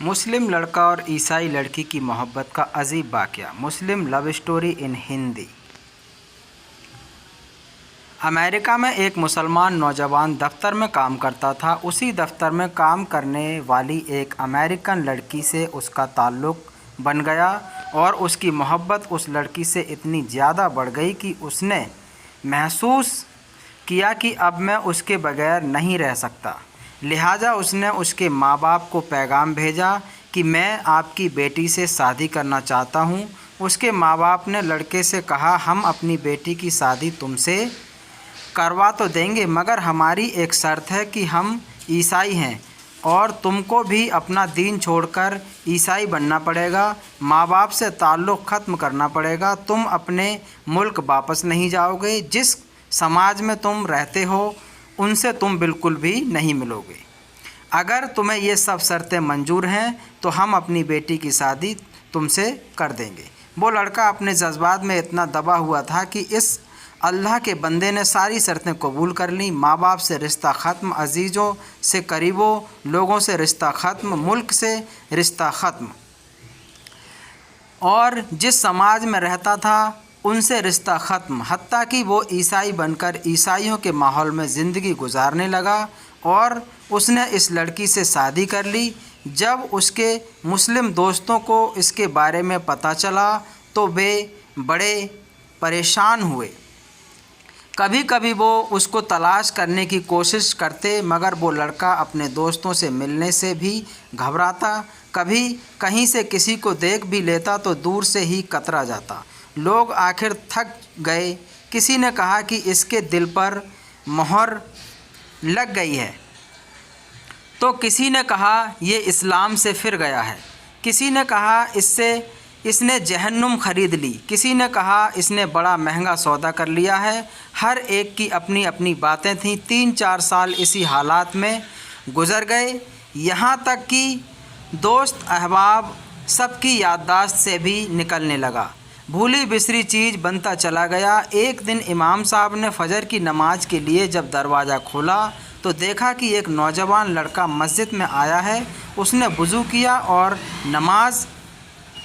मुस्लिम लड़का और ईसाई लड़की की मोहब्बत का अजीब वाक़या। Muslim love story in Hindi. America में एक मुसलमान नौजवान दफ्तर में काम करता था। उसी दफ्तर में काम करने वाली एक अमेरिकन लड़की से उसका ताल्लुक़ बन गया और उसकी मोहब्बत उस लड़की से इतनी ज़्यादा बढ़ गई कि उसने महसूस किया कि अब मैं उसके बगैर नहीं रह सकता। लिहाजा उसने उसके माँ बाप को पैगाम भेजा कि मैं आपकी बेटी से शादी करना चाहता हूँ। उसके माँ बाप ने लड़के से कहा, हम अपनी बेटी की शादी तुमसे करवा तो देंगे, मगर हमारी एक शर्त है कि हम ईसाई हैं और तुमको भी अपना दीन छोड़कर ईसाई बनना पड़ेगा। माँ बाप से ताल्लुक़ ख़त्म करना पड़ेगा। तुम अपने मुल्क वापस नहीं जाओगे। जिस समाज में तुम रहते हो उनसे तुम बिल्कुल भी नहीं मिलोगे। अगर तुम्हें ये सब शर्तें मंजूर हैं तो हम अपनी बेटी की शादी तुमसे कर देंगे। वो लड़का अपने जज्बात में इतना दबा हुआ था कि इस अल्लाह के बंदे ने सारी शर्तें कबूल कर लीं। माँ बाप से रिश्ता ख़त्म, अजीज़ों से करीबों लोगों से रिश्ता ख़त्म, मुल्क से रिश्ता ख़त्म, और जिस समाज में रहता था उनसे रिश्ता ख़त्म। हत्ता कि वो ईसाई बनकर ईसाइयों के माहौल में ज़िंदगी गुजारने लगा और उसने इस लड़की से शादी कर ली। जब उसके मुस्लिम दोस्तों को इसके बारे में पता चला तो वे बड़े परेशान हुए। कभी कभी वो उसको तलाश करने की कोशिश करते, मगर वो लड़का अपने दोस्तों से मिलने से भी घबराता। कभी कहीं से किसी को देख भी लेता तो दूर से ही कतरा जाता। लोग आखिर थक गए। किसी ने कहा कि इसके दिल पर मोहर लग गई है, तो किसी ने कहा ये इस्लाम से फिर गया है। किसी ने कहा इसने जहन्नुम ख़रीद ली। किसी ने कहा इसने बड़ा महंगा सौदा कर लिया है। हर एक की अपनी अपनी बातें थीं। 3-4 साल इसी हालात में गुज़र गए, यहाँ तक कि दोस्त अहबाब सबकी याददाश्त से भी निकलने लगा। भूली बिसरी चीज़ बनता चला गया। एक दिन इमाम साहब ने फ़जर की नमाज के लिए जब दरवाज़ा खोला तो देखा कि एक नौजवान लड़का मस्जिद में आया है। उसने वज़ू किया और नमाज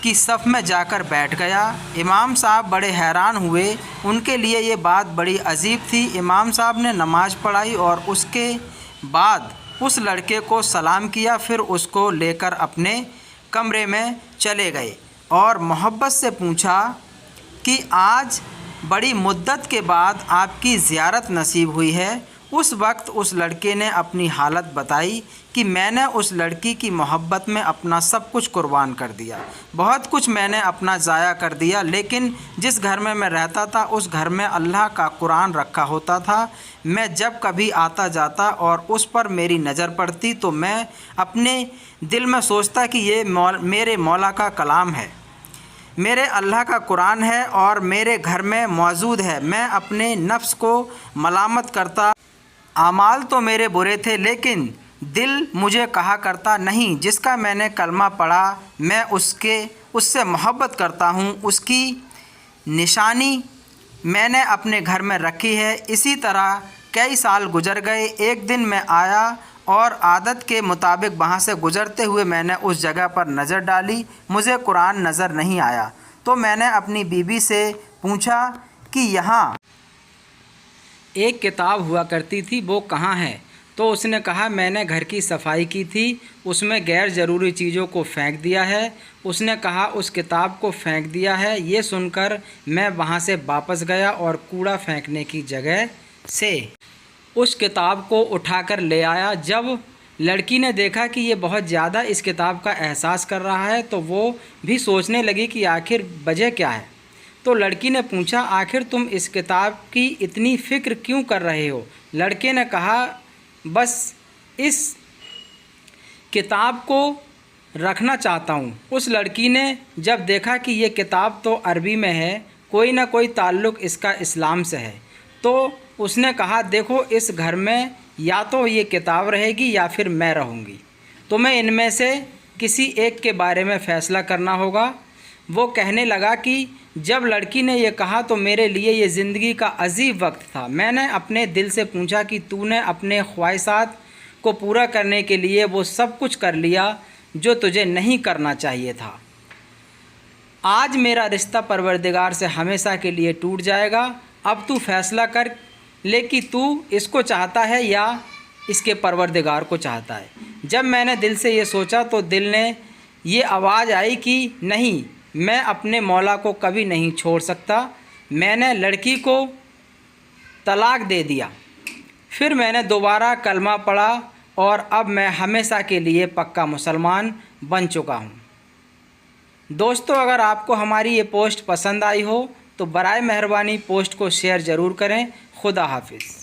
की सफ़ में जाकर बैठ गया। इमाम साहब बड़े हैरान हुए। उनके लिए ये बात बड़ी अजीब थी। इमाम साहब ने नमाज़ पढ़ाई और उसके बाद उस लड़के को सलाम किया, फिर उसको लेकर अपने कमरे में चले गए और मोहब्बत से पूछा कि आज बड़ी मुद्दत के बाद आपकी ज़ियारत नसीब हुई है। उस वक्त उस लड़के ने अपनी हालत बताई कि मैंने उस लड़की की मोहब्बत में अपना सब कुछ कुर्बान कर दिया। बहुत कुछ मैंने अपना ज़ाया कर दिया, लेकिन जिस घर में मैं रहता था उस घर में अल्लाह का कुरान रखा होता था। मैं जब कभी आता जाता और उस पर मेरी नज़र पड़ती तो मैं अपने दिल में सोचता कि ये मेरे मौला का कलाम है, मेरे अल्लाह का कुरान है और मेरे घर में मौजूद है। मैं अपने नफ्स को मलामत करता। आमाल तो मेरे बुरे थे, लेकिन दिल मुझे कहा करता, नहीं, जिसका मैंने कलमा पढ़ा मैं उससे मोहब्बत करता हूँ। उसकी निशानी मैंने अपने घर में रखी है। इसी तरह कई साल गुजर गए। एक दिन मैं आया और आदत के मुताबिक वहाँ से गुज़रते हुए मैंने उस जगह पर नज़र डाली। मुझे कुरान नज़र नहीं आया, तो मैंने अपनी बीवी से पूछा कि यहाँ एक किताब हुआ करती थी, वो कहाँ है? तो उसने कहा मैंने घर की सफाई की थी, उसमें गैर ज़रूरी चीज़ों को फेंक दिया है। उसने कहा उस किताब को फेंक दिया है। ये सुनकर मैं वहाँ से वापस गया और कूड़ा फेंकने की जगह से उस किताब को उठाकर ले आया। जब लड़की ने देखा कि ये बहुत ज़्यादा इस किताब का एहसास कर रहा है तो वो भी सोचने लगी कि आखिर वजह क्या है। तो लड़की ने पूछा, आखिर तुम इस किताब की इतनी फ़िक्र क्यों कर रहे हो? लड़के ने कहा, बस इस किताब को रखना चाहता हूँ। उस लड़की ने जब देखा कि ये किताब तो अरबी में है, कोई ना कोई ताल्लुक़ इसका इस्लाम से है, तो उसने कहा देखो इस घर में या तो ये किताब रहेगी या फिर मैं रहूँगी, तुम्हें इनमें से किसी एक के बारे में फ़ैसला करना होगा। वो कहने लगा कि जब लड़की ने यह कहा तो मेरे लिए ये ज़िंदगी का अजीब वक्त था। मैंने अपने दिल से पूछा कि तूने अपने ख्वाहिशात को पूरा करने के लिए वो सब कुछ कर लिया जो तुझे नहीं करना चाहिए था। आज मेरा रिश्ता परवरदिगार से हमेशा के लिए टूट जाएगा। अब तू फैसला कर ले कि तू इसको चाहता है या इसके परवरदिगार को चाहता है। जब मैंने दिल से ये सोचा तो दिल ने ये आवाज़ आई कि नहीं, मैं अपने मौला को कभी नहीं छोड़ सकता। मैंने लड़की को तलाक दे दिया। फिर मैंने दोबारा कलमा पढ़ा और अब मैं हमेशा के लिए पक्का मुसलमान बन चुका हूँ। दोस्तों, अगर आपको हमारी ये पोस्ट पसंद आई हो तो बराए मेहरबानी पोस्ट को शेयर ज़रूर करें। खुदा हाफिज़।